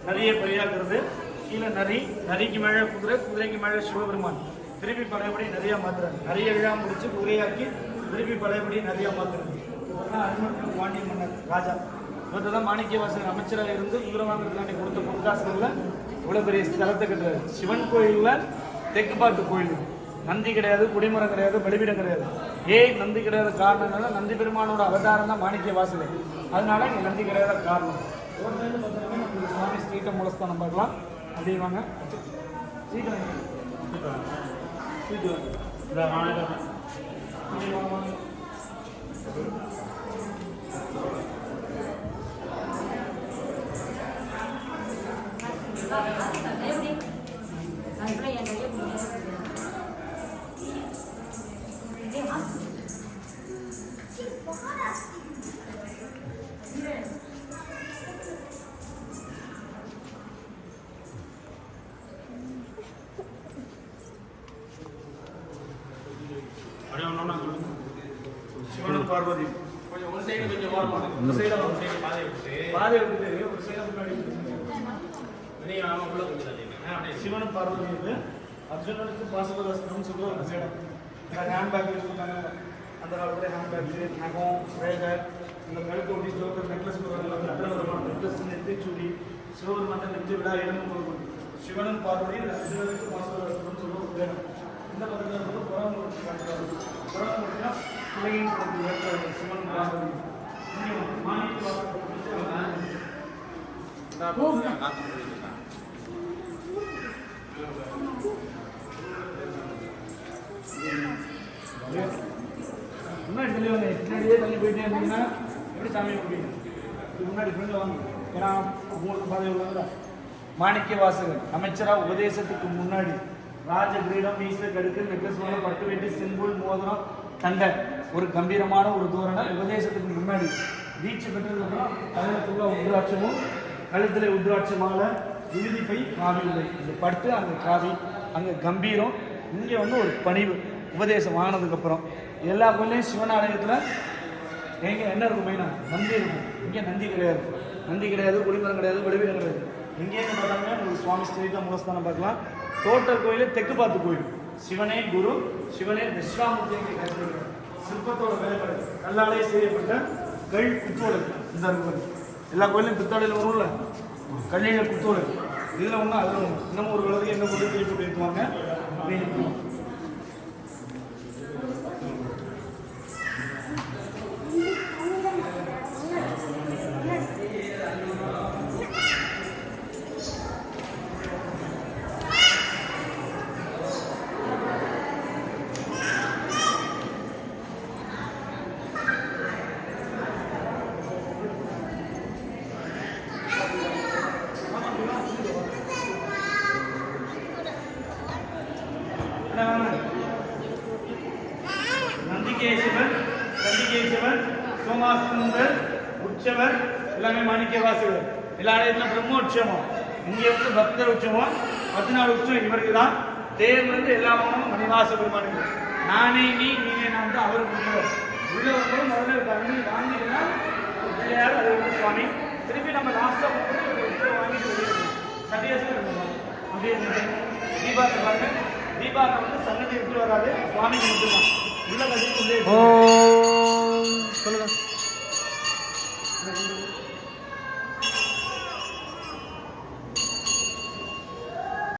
நரியை பலியாக்குறது, கீழே நரி, நரிக்கு மேலே குதிரை, குதிரைக்கு மேலே சிவபெருமான். திருப்பி பழையபடி நிறையா மாத்துறாங்க. நிறைய விழா முடிச்சு குதிரையாக்கி திருப்பி பழையபடி நிறையா மாத்துறது. அருமர்கள் பாண்டிய மன்னர் ராஜா இவர்கிட்ட தான் மாணிக்கவாசகர் அமைச்சராக இருந்து குதிரை வாங்குறதுக்காண்டி கொடுத்த பொற்காசுகளில் இவ்வளோ பெரிய ஸ்தலத்தை கட்டுறாரு. சிவன் கோயிலில் தெற்கு பாட்டு கோயில், நந்தி கிடையாது, குடிமரம் கிடையாது, பலிபீடம் கிடையாது. ஏன் நந்தி கிடையாத காரணம்னால நந்தி பெருமானோட அவதாரம் தான் மாணிக்கவாசகர். அதனால இங்கே நந்தி கிடையாத காரணம். ரோட்லேருந்து பார்த்தோம்னா நம்ம சுவாமி ஸ்ரீட்ட மூலஸ்தானம் பார்க்கலாம். அப்படியே வாங்க, சீக்கிரம் சீட்டு வாங்க. சிவனும் பார்வதி கொஞ்சம் ஒரு சைடு கொஞ்சம் ஒரு சைடு பாதை விட்டு ஒரு சைடு முன்னாடி சிவனும் பார்வதி வந்து அர்ஜுனனுக்கு பாசுபதாஸ்திரம்னு சொல்ற ஒரு சைடம். ஹேண்ட்பேக் யூஸ் பண்ணாங்க அந்த காலத்துல. ஹேண்ட்பேக், நகம், ரேகை, இந்த கழுத்து ஒட்டி ஜோக்கர் நெக்லஸ் நெக்லஸ், நெத்திச்சூடி, சிவபெருமான நெஞ்சு விழா எலும்பு. சிவனும் பார்வதி அர்ஜுனனுக்கு பாசுபதாஸ்திரம்னு சொல்ற ஒரு சைடம். இந்த பக்கத்தில் வந்து புறமுறைக்கு காட்டுறாரு. புறமுறைனா பிள்ளையின் சிவன் பார்வதி முன்னாடி தெளிவாங்க. பின்னாடியே தள்ளி போயிட்டே இருந்தீங்கன்னா எப்படி சாமியை முடியும்? முன்னாடி ஃப்ரெண்டில் வாங்க. ஏன்னா உங்களுக்கு பாதை உள்ளாங்க. மாணிக்கவாசகர் அமைச்சராக உபதேசத்துக்கு முன்னாடி ராஜ கிரீடம், மீச, கடுக்கு, நெக்லஸ், மேலே பட்டு வெட்டி, செம்புல், மோதிரம், தண்டை, ஒரு கம்பீரமான ஒரு தோரணை. உபதேசத்துக்கு முன்னாடி தீட்சை பெற்றதுக்கப்புறம் கழுத்துல உத்ராட்சமும், கழுத்தில் உத்ராட்ச மாலை, விழுதி பை, காவி உடை. இந்த பட்டு அங்கே காவி, அங்கே கம்பீரம், இங்கே வந்து ஒரு பணிவு. உபதேசம் ஆனதுக்கப்புறம் எல்லா கோயிலையும் சிவன் ஆலயத்தில் எங்கே என்ன இருக்கும்? மெயினாக நந்தி இருக்கும். இங்கே நந்தி கிடையாது. நந்தி கிடையாது, குடிமரம் கிடையாது, வடிவீரம் கிடையாது. இங்கேருந்து பார்த்தாங்கன்னா உங்களுக்கு சுவாமி ஸ்ரீட்ட மூலஸ்தானம் பார்க்கலாம். டோட்டல் கோயில் தெற்கு பார்த்து கோயில். சிவனே குரு, சிவனே தட்சிணாமூர்த்தி. சிற்பத்தோட வேலைப்பாடு கல்லாலே செய்யப்பட்ட கல் குத்தோடு. இந்த இருக்கும் எல்லா கோயிலும் பித்தோடையில் வரும்ல, கல்லியில் குத்தோடு. இதில் ஒன்று அதில் ஒன்று. இன்னமும் ஒரு குழந்தைக்கு என்ன போட்டு திருப்பி போட்டு ஏற்றுவாங்க அப்படின்னு. நந்திகேசவர், கண்டிகேசவர், சோமாசுந்தர், உற்சவர் எல்லாமே மாணிக்கவாசகர். எல்லா இடத்துல பிரம்மோற்சவம், இங்கே வந்து பக்தர் உற்சவம், 14 உற்சவம் இவருக்கு தான். தேர் வந்து எல்லா மணிவாச பெருமானுக்கு. நானே நீ, நீனே நான் தான் அவர் கொடுத்தவர். உள்ளவர்களும் முதல்ல வாங்கிட்டுனா பிள்ளையார், அது வந்து சுவாமி. திருப்பி நம்ம லாஸ்ட்டாக வாங்கிட்டு வெளியே சத்தியாசம் அப்படியே தீபாவளி பாருங்க. தீபாவளி வந்து சன்னதி விட்டு வராது, சுவாமிக்கு மட்டும்தான். உள்ள கட்டி சொல்லுங்க.